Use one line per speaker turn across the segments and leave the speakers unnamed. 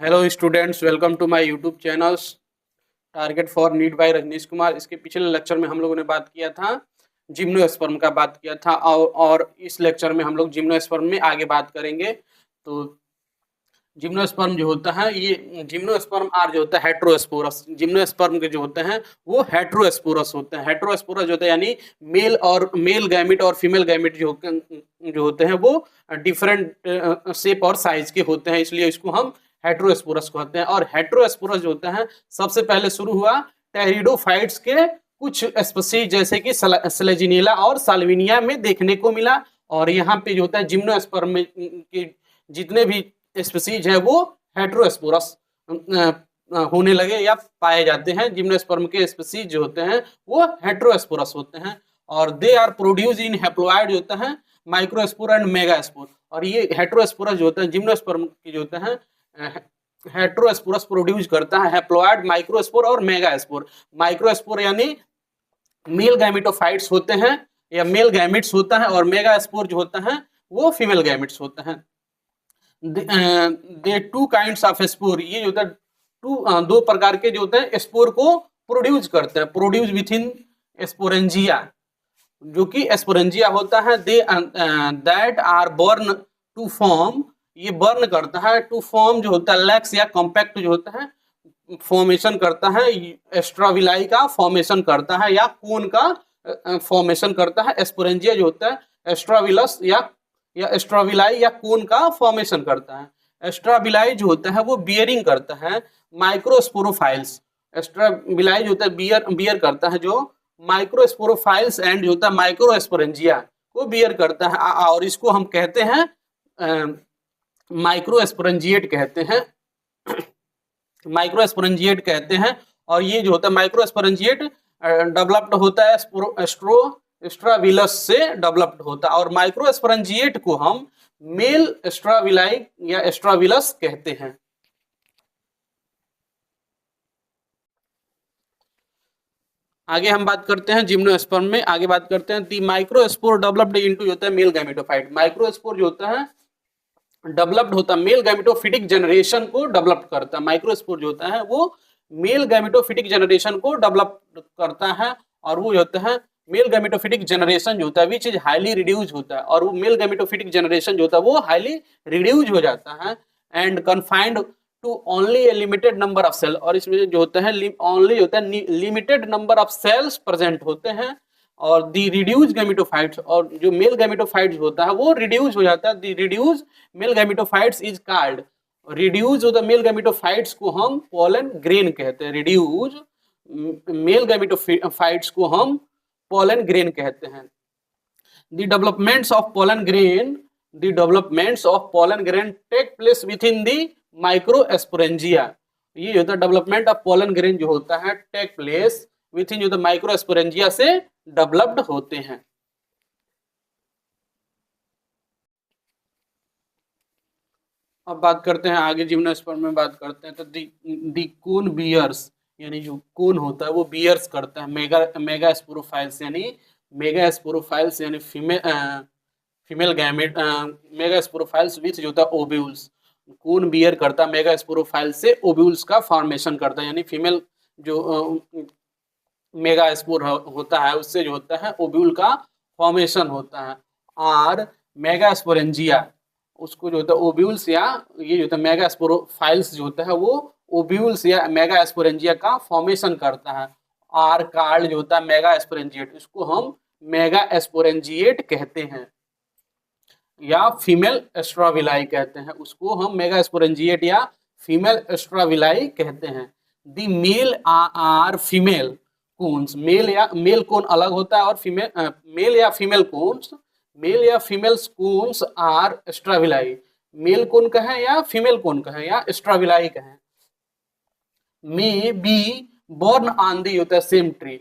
Hello students, welcome to my YouTube channel's target for NEET by Rajneesh Kumar. इसके पिछले lecture में हम लोगों ने बात किया था जिम्नोस्पर्म का, बात किया था और इस लेक्चर में हम लोग जिम्नोस्पर्म में आगे बात करेंगे। तो जिम्नोस्पर्म जो होता है, ये जिम्नोस्पर्म आर जो होता है हेट्रोस्पोरस, जिम्नोस्पर्म के जो होते हैं वो हेट्रोस्पोरस होते हैं। हेट्रोस्पोरस जो होता है यानी मेल गैमिट और फीमेल गैमिट जो होते हैं वो डिफरेंट शेप और साइज के होते हैं, इसलिए इसको हम हेट्रोस्पोरस कहते हैं। और हेट्रोस्पोरस जो होता है सबसे पहले शुरू हुआ टेरिडोफाइट्स के कुछ स्पीशीज जैसे कि स्लेजिनिला और साल्विनिया में देखने को मिला। और यहाँ पे जो होता है जिम्नोस्पर्म के जितने भी स्पीशीज है वो हेट्रोस्पोरस होने लगे या पाए जाते हैं। जिम्नोस्पर्म के स्पीशीज जो होते हैं वो हेट्रोस्पोरस होते हैं और they are produce in haploid जो होता है माइक्रोस्पोर एंड मेगास्पोर। और ये हेट्रोस्पोरस जो होते हैं जिम्नोस्पर्म के जो होते हैं हेट्रोस्पोरस प्रोड्यूस करता है हैप्लॉइड, माइक्रोस्पोर और मेगास्पोर। माइक्रोस्पोर यानी मेल गैमिटोफाइट्स होते हैं या मेल गैमिट्स होता है, और मेगास्पोर जो होता है वो फीमेल गैमिट्स होता है। दे टू काइंड्स ऑफ स्पोर, ये जो होता है दो प्रकार के जो होते हैं स्पोर को प्रोड्यूस करते हैं, प्रोड्यूस विथ इन स्पोरेंजिया, जो कि स्पोरेंजिया होता है। They that are born to form, ये बर्न करता है टू फॉर्म जो होता है लैक्स या कॉम्पैक्ट जो होता है फॉर्मेशन करता है, एस्ट्राविलाई का फॉर्मेशन करता है या कोन का फॉर्मेशन करता है। स्पोरेंजिया जो होता है एस्ट्राविलस या एस्ट्राविलाई या कोन का फॉर्मेशन करता है। एस्ट्राविलाई जो होता है वो बियरिंग करता है माइक्रोस्पोरोफाइल्स। एस्ट्राविलाई जो होता है बियर करता है जो माइक्रोस्पोरोफाइल्स एंड जो होता है माइक्रोस्पोरेंजिया को बियर करता है, और इसको हम कहते हैं माइक्रोस्पोरेंजिएट कहते हैं, माइक्रोस्पोरेंजिएट कहते हैं। और ये जो होता है माइक्रोस्पोरेंजिएट डेवलप्ड होता है एस्ट्राविलस से डेवलप्ड होता है, और माइक्रोस्पोरेंजिएट को हम मेल एस्ट्राविलाई या एस्ट्राविलस कहते हैं। आगे हम बात करते हैं जिम्नोस्पर्म में, आगे बात करते हैं दी माइक्रोस्पोर डेवलप्ड इनटू होता है मेल गैमेटोफाइट। माइक्रोस्पोर जो होता है डेवलप्ड होता है मेल गैमेटोफिटिक जनरेशन को डेवलप करता है। माइक्रोस्पोर जो होता है वो मेल गैमेटोफिटिक जनरेशन को डेवलप करता है, और वो होता है मेल गैमेटोफिटिक जनरेशन जो होता है विच इज हाईली रिड्यूस होता है, और वो मेल गैमेटोफिटिक जनरेशन जो होता है वो हाईली रिड्यूस हो जाता है and confined to only a limited number of cell. और इसमें जो होता है ओनली होता है limited number of cells present होते हैं, और दी रिड्यूस गैमेटोफाइट्स, और जो मेल गैमेटोफाइट्स होता है वो रिड्यूस हो जाता है। The reduce male gametophytes is called, reduce होता है मेल गैमेटोफाइट्स को हम पोलन ग्रेन कहते हैं। रिड्यूस मेल गैमेटोफाइट्स को हम पोलन ग्रेन कहते हैं। The developments of pollen grain, the developments of pollen grain take place within the microsporangia. ये होता है डेवलपमेंट ऑफ पोलन ग्रेन जो होता है टेक प्लेस विथ इन जो माइक्रोस्पोरेंजिया से डेवलप्ड होते हैं। अब बात करते हैं आगे जिम्नोस्पर्म में बात करते हैं तो दी कोन बियर्स, यानी जो कोन होता है वो बियर्स करता है मेगास्पोरोफाइल्स, यानी मेगास्पोरोफाइल्स यानी फीमेल गैमेट मेगास्पोरोफाइल्स विथ जो होता है ओव्यूल्स। कोन बियर करता है मेगास्पोरोफाइल से ओव्यूल्स का फॉर्मेशन करता है, यानी फीमेल जो मेगास्पोर होता है उससे जो होता है ओव्यूल का फॉर्मेशन होता है। और मेगास्पोरेंजिया उसको जो होता है ओव्यूल्स या ये जो होता है मेगास्पोरोफाइल्स जो होता है वो ओव्यूल्स या मेगास्पोरेंजिया का फॉर्मेशन करता है। आर कार्ड जो होता है मेगास्पोरेंजिएट, इसको हम मेगास्पोरेंजिएट कहते हैं या फीमेल एस्ट्राविलाई कहते हैं, उसको हम मेगास्पोरेंजिएट या फीमेल एस्ट्राविलाई कहते हैं। The male are female cones, male cone अलग होता है और मेल या फीमेल कोन्स, मेल या female cones are strobili, male cone का है या फीमेल कोन का है या एस्ट्राविलाई का है। May be borne on the होता है सेम ट्री,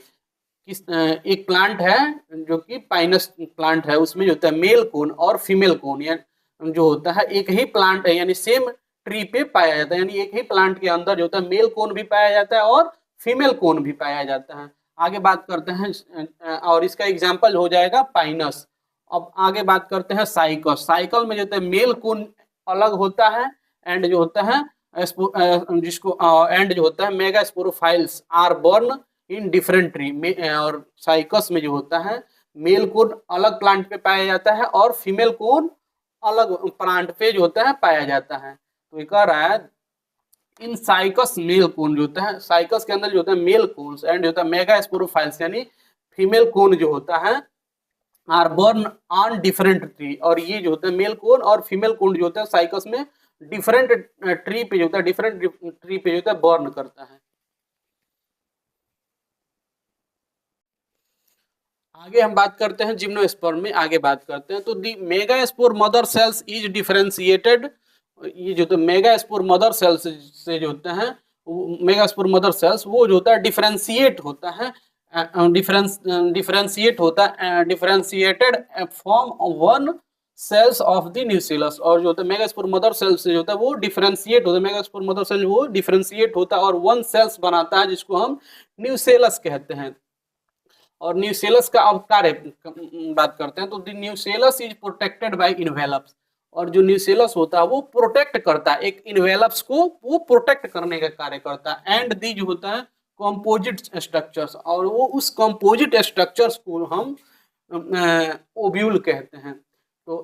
एक प्लांट है जो कि पाइनस प्लांट है, उसमें जो होता है मेल कोन और फीमेल कोन या जो होता है एक ही प्लांट है यानी सेम ट्री पे पाया जाता है, यानी एक ही प्लांट के अंदर जो होता है मेल कोन भी पाया जाता है और फीमेल कोन भी पाया जाता है। आगे बात करते हैं और इसका एग्जाम्पल हो जाएगा पाइनस। अब आगे बात करते हैं साइकल। साइकल में जो होता है मेल कोन अलग होता है एंड जो होता है जिसको एंड जो होता है mega sporophylls are born in different tree में, और साइकस में जो होता है मेल कोन अलग प्लांट पे पाया जाता है और फीमेल कोन अलग प्लांट पे जो होता है पाया जाता है। तो ये कह रहा है इन साइकस मेल कोन जो होता है, साइकस के अंदर जो होता है मेल कोन्स एंड जो होता है मेगा स्पोरोफाइल्स यानी फीमेल कोन जो होता है are borne on different tree, और ये जो होता है मेल कोन और फीमेल कोन जो होता है साइकस में डिफरेंट ट्री पे जो होता है डिफरेंट ट्री पे जो होता है बर्न करता है। आगे हम बात करते हैं जिम्नोस्पर्म में, आगे बात करते हैं तो the megaspore mother cells is differentiated, ये जो तो मेगास्पोर मदर सेल्स से जो होते हैं मेगास्पोर मदर सेल्स वो जो होता है डिफरेंशिएट होता है, डिफरेंशिएट होता है differentiated from one cells of the nucellus, और जो होता है मेगास्पोर मदर सेल्स से जो होता है वो डिफरेंशिएट होता है, मेगास्पोर मदर सेल वो डिफरेंशिएट होता है और वन सेल्स बनाता है जिसको हम न्यूसेलस कहते हैं। और न्यूसेलस का अब कार्य बात करते हैं तो the nucellus is protected by envelopes, और जो न्यूसेलस होता है वो प्रोटेक्ट करता है, एक इन्वेलप्स को वो प्रोटेक्ट करने का कार्य करता है। एंड दी जो होता है कंपोजिट स्ट्रक्चर्स, और वो उस कंपोजिट स्ट्रक्चर्स को हम ओव्यूल कहते हैं। तो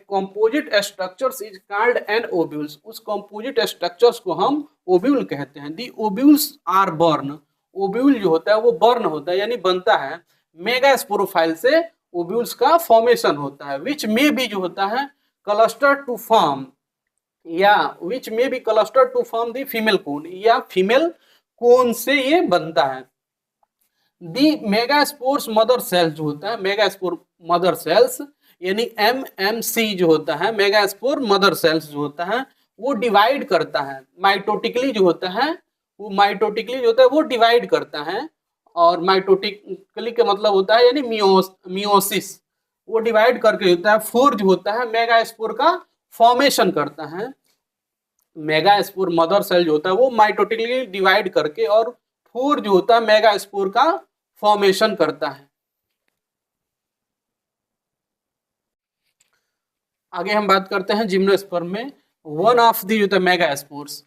composite structures is called an ovules, उस कंपोजिट स्ट्रक्चर्स को हम ओव्यूल कहते हैं। दी ओव्यूल्स आर बर्न, ओव्यूल जो होता है वो बर्न होता है यानी बनता है मेगा स्पोरोफाइल से ओव्यूल्स का फॉर्मेशन होता है, विच में भी जो होता है क्लस्टर टू फॉर्म या विच में भी cluster to form the female cone, या फीमेल कोन से ये बनता है। दी मेगास्पोर्स मदर सेल्स जो होता है मेगास्पोर मदर सेल्स यानी MMC जो होता है मेगास्पोर मदर सेल्स जो होता है वो डिवाइड करता है माइटोटिकली जो होता है, वो माइटोटिकली जो होता है वो डिवाइड करता है, और माइटोटिकली का मतलब होता है यानी मियोसिस, वो डिवाइड करके होता है फोर जो होता है मेगास्पोर का फॉर्मेशन करता है। मेगास्पोर मदर सेल जो होता है वो माइटोटिकली डिवाइड करके और फोर जो होता है मेगास्पोर का फॉर्मेशन करता है। आगे हम बात करते हैं जिम्नोस्पर्म में, वन ऑफ दी जो होता है megaspores,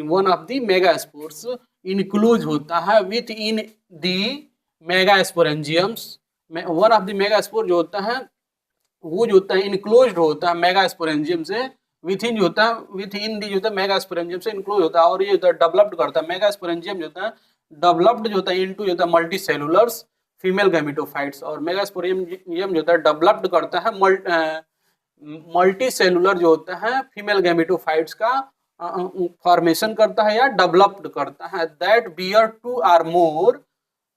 one of the megaspores include होता है within the megasporangiums, one of the megaspore जो होता है वो जो होता है इनक्लोज्ड होता है मेगास्पोरेंजियम से, विथ इन जो होता है विथ इन दी जो होता है मेगास्पोरेंजियम से इंक्लोज होता है, और ये होता है डेवलप्ड करता है मेगास्पोरेंजियम जो होता है डेवलप्ड जो होता है इनटू जो होता है मल्टी सेलुलर्स फीमेल गैमेटोफाइट्स, और मेगास्पोरेंजियम जो होता है डेवलप्ड करता है मल्टी सेलुलर जो होता है फीमेल गैमेटोफाइट्स का फॉर्मेशन करता है या डेवलप्ड करता है, that bear two or more,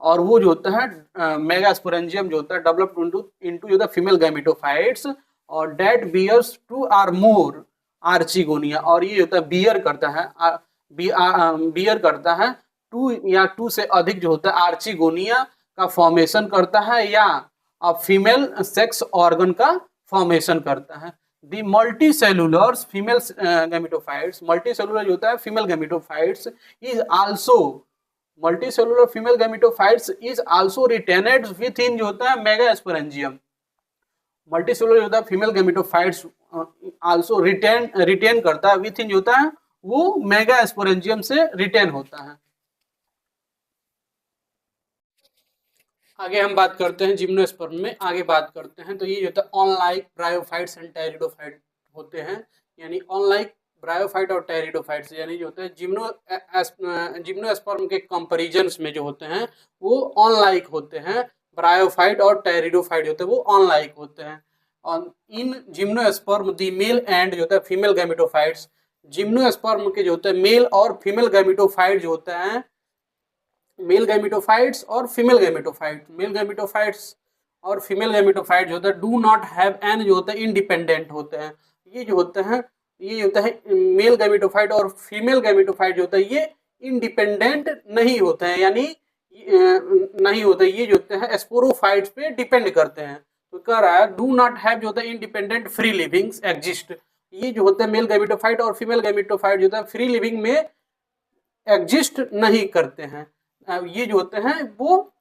और वो जो होता है मेगास्पोरेंजियम जो होता है डेवलप्ड इनटू जो होता है फीमेल गैमेटोफाइट्स, और that bears two or more archegonia, और ये होता है बियर करता है बियर करता है टू या टू से अधिक जो होता है आर्चिगोनिया का फॉर्मेशन करता है या फीमेल सेक्स ऑर्गन का फॉर्मेशन करता है। The multi cellulars female gametophytes, multi cellular जो होता है female gametophytes is also multicellular female gametophytes is also retained within जो होता है मेगास्पोरेंजियम, मल्टीसेलुलर जो होता है फीमेल गैमेटोफाइट्स आल्सो रिटेन करता है विथ इन जो होता है वो मेगास्पोरेंजियम से रिटेन होता है। आगे हम बात करते हैं जिम्नोस्पर्म में, आगे बात करते हैं तो ये जो होता है ऑनलाइक ब्रायोफाइट्स एंड टेरिडोफाइट होते हैं, यानी ऑनलाइक ब्रायोफाइट और टेरिडोफाइट्स यानी जो होते हैं जिम्नोस्पर्म के कंपैरिजन्स में जो होते हैं वो ऑनलाइक होते हैं, ब्रायोफाइट और टेरिडोफाइट होते हैं वो ऑनलाइक होते हैं। और इन जिम्नोस्पर्म दी मेल एंड जो होता है फीमेल गैमेटोफाइट्स, जिम्नोस्पर्म के जो होते हैं मेल और फीमेल गैमेटोफाइट जो होते हैं मेल गैमेटोफाइट्स और फीमेल गैमेटोफाइट, मेल गैमेटोफाइट्स और फीमेल गैमेटोफाइट जो होता है डू नॉट हैव एन जो होता है इंडिपेंडेंट होते हैं, ये जो होते हैं ये होता है मेल गैमेटोफाइट और फीमेल गैमेटोफाइट जो होता है ये इंडिपेंडेंट नहीं होते हैं, यानी नहीं होते, ये जो होते हैं स्पोरोफाइट्स पे डिपेंड करते हैं। तो कह रहा है डू नॉट हैव जो होता है इंडिपेंडेंट फ्री लिविंग्स एग्जिस्ट, ये जो होता है मेल गैमेटोफाइट और फीमेल गैमेटोफाइट जो होता है फ्री लिविंग में एग्जिस्ट नहीं करते हैं, ये जो होते हैं वो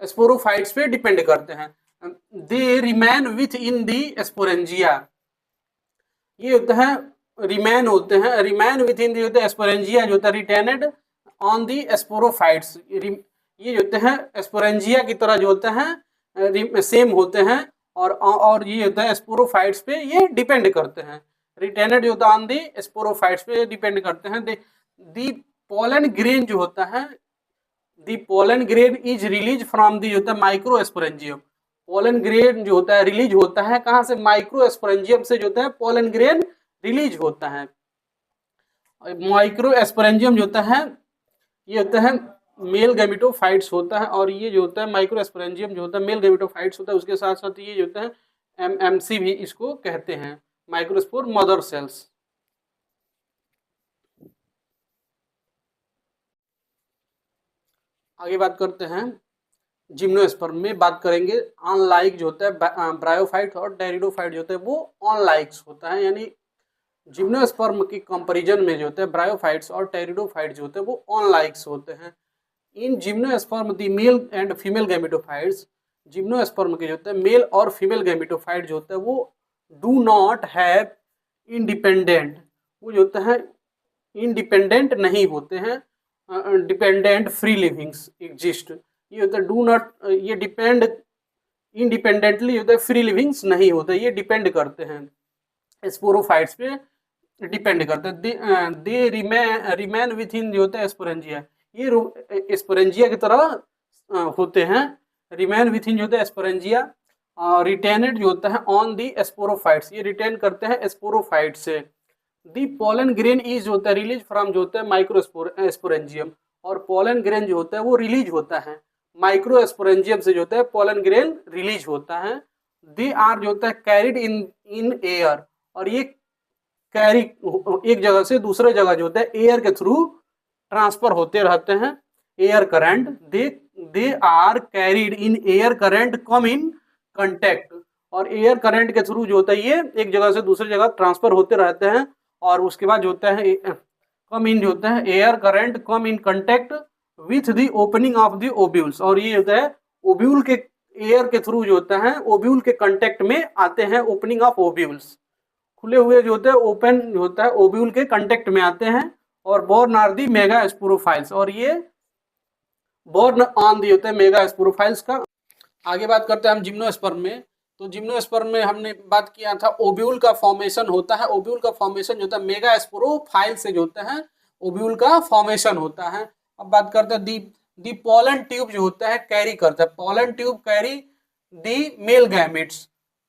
स्पोरोफाइट्स पे डिपेंड करते हैं। They remain with in the sporangia, ये होता है रिमेन होते हैं, रिमेन विद इन जो होता है स्पोरेंजिया जो होता है रिटेनेड ऑन दी स्पोरोफाइट्स, ये जो होते हैं स्पोरेंजिया की तरह जो होते हैं सेम होते हैं और ये होता है स्पोरोफाइट्स पे ये डिपेंड करते हैं, रिटेनेड जो होता है ऑन दी स्पोरोफाइट्स पे डिपेंड करते हैं। दी पोलन ग्रेन जो होता है, the pollen grain is release from the जो होता है माइक्रोस्पोरेंजियम, पोलन ग्रेन जो होता है रिलीज होता है कहाँ से, माइक्रोस्पोरेंजियम से जो होता है पोलन ग्रेन रिलीज होता है। माइक्रोस्पोरेंजियम जो होता है ये होता है मेल गैमेटोफाइट्स होता है, और ये जो होता है माइक्रोस्पोरेंजियम जो होता है मेल गैमेटोफाइट्स होता है, उसके साथ साथ ये जो होता है एमएमसी भी इसको कहते हैं, माइक्रोस्पोर मदर सेल्स। आगे बात करते हैं जिम्नोस्पर्म में, बात करेंगे अनलाइक जो होता है ब्रायोफाइट और टेरिडोफाइट जो होता है वो अनलाइक्स होता है, यानी जिम्नोस्पर्म की कंपैरिजन में जो होते हैं ब्रायोफाइट्स और टेरिडोफाइट जो होते हैं वो अनलाइक्स होते हैं। इन gymnosperm the male and female gametophytes, gymnosperm के जो होते हैं मेल और फीमेल गैमेटोफाइट जो होता है वो डू नॉट हैव इंडिपेंडेंट, वो जो होता है इंडिपेंडेंट नहीं होते हैं, डिपेंडेंट फ्री लिविंग्स एग्जिस्ट, ये होता है डू नॉट, ये डिपेंड इंडिपेंडेंटली होता है, फ्री लिविंग्स नहीं होते, ये डिपेंड करते हैं स्पोरोफाइट्स पे डिपेंड करते हैं। दे रिमेन विथ इन जो होता है स्पोरेंजिया, ये स्पोरेंजिया की तरह होते हैं, रिमेन विथ इन जो होता है स्पोरेंजिया, रिटेनेड जो होता है ऑन दी स्पोरोफाइट्स, ये रिटेन करते हैं स्पोरोफाइट से। दी पोलन ग्रेन इज होता है रिलीज फ्रॉम जो होता है माइक्रोस्पोरेंजियम, और पोलन ग्रेन जो होता है वो रिलीज होता है माइक्रोस्पोरेंजियम से, जो होता है पोलन ग्रेन रिलीज होता है। दे आर जो होता है कैरिड इन एयर, और ये कैरी एक जगह से दूसरे जगह जो होता है एयर के थ्रू ट्रांसफर होते रहते हैं, air current, they are carried in air current come in contact, और एयर करंट के थ्रू जो होता है ये एक जगह से दूसरी जगह ट्रांसफर होते रहते हैं, और उसके बाद जो होता है कम इन जो होता है air current come in contact with the opening of the ovules, और ये होता है ओब्यूल के एयर के थ्रू जो होता है ओब्यूल के कंटेक्ट में आते हैं, ओपनिंग ऑफ ओब्यूल्स, खुले हुए जो होते हैं ओपन जो होता है ओब्यूल के कंटेक्ट में आते हैं, और बोर्न आर दी मेगा स्पोरोफाइल्स, और ये बोर्न ऑन दी होता है मेगा स्पोरोफाइल्स का। आगे बात करते हैं हम जिम्नोस्पर्म में, तो जिम्नोस्पर्म में हमने बात किया था ओब्यूल का फॉर्मेशन होता है, ओब्यूल का फॉर्मेशन जो होता है मेगा स्पोरोफाइल से जो होता है ओब्यूल का फॉर्मेशन होता है। अब बात करते हैं दी पोलन ट्यूब जो होता है कैरी करता है, पोलन ट्यूब कैरी दी मेल गैमेट्स,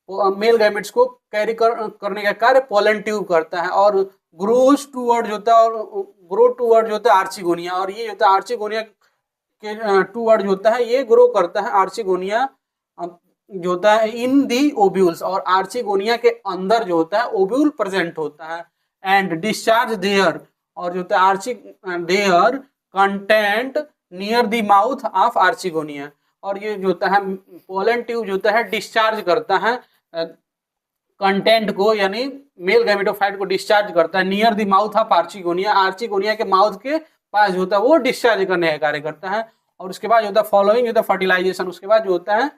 मेल गैमेट्स को कैरी करने का कार्य पोलन ट्यूब करता है, और ग्रोज टूवर्ड जो होता है, और ग्रो टूवर्ड जो होता है आर्चिगोनिया, और ये होता है आर्चिगोनिया के टूवर्ड जो होता है ये ग्रो करता है आर्चिगोनिया जो होता है इन दी ओब्यूल्स, और आर्चिगोनिया के अंदर जो होता है ओब्यूल प्रेजेंट होता है, एंड डिस्चार्ज देयर, और जो होता है their content near the mouth of archegonia, और ये जो होता है पोलन ट्यूब जो होता है डिस्चार्ज करता है कंटेंट को, यानी मेल गैमेटोफाइट को डिस्चार्ज करता है near the mouth of archegonia, archegonia के माउथ के पास जो होता है वो डिस्चार्ज करने का कार्य करता है। और उसके बाद जो होता है फॉलोइंग जो होता है फर्टिलाइजेशन, उसके बाद जो होता है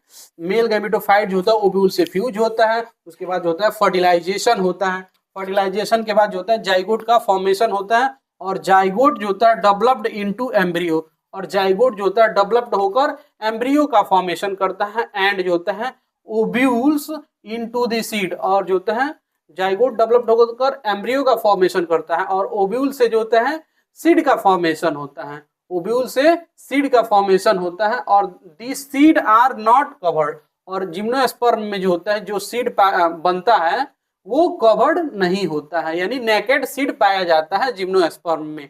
मेल गैमेटोफाइट जो होता है ओब्यूल से फ्यूज होता है, उसके बाद जो होता है फर्टिलाइजेशन होता है, फर्टिलाइजेशन के बाद जो होता है जाइगोट का फॉर्मेशन होता है, और जाइगोट जो होता है डेवलप्ड इनटू एम्ब्रियो, और जाइगोट जो होता है डेवलप्ड होकर एम्ब्रियो का फॉर्मेशन करता है, एंड जो होता है ओब्यूल्स इनटू द सीड, और जो होता है जाइगोट डेवलप्ड होकर एम्ब्रियो का फॉर्मेशन करता है, और ओब्यूल से जो होता है सीड का फॉर्मेशन होता है, ओब्यूल से सीड का फॉर्मेशन होता है, और दी सीड आर नॉट कवर्ड, और जिम्नोस्पर्म में जो होता है जो सीड बनता है वो कवर्ड नहीं होता है, यानी नेकेड सीड पाया जाता है जिम्नोस्पर्म में।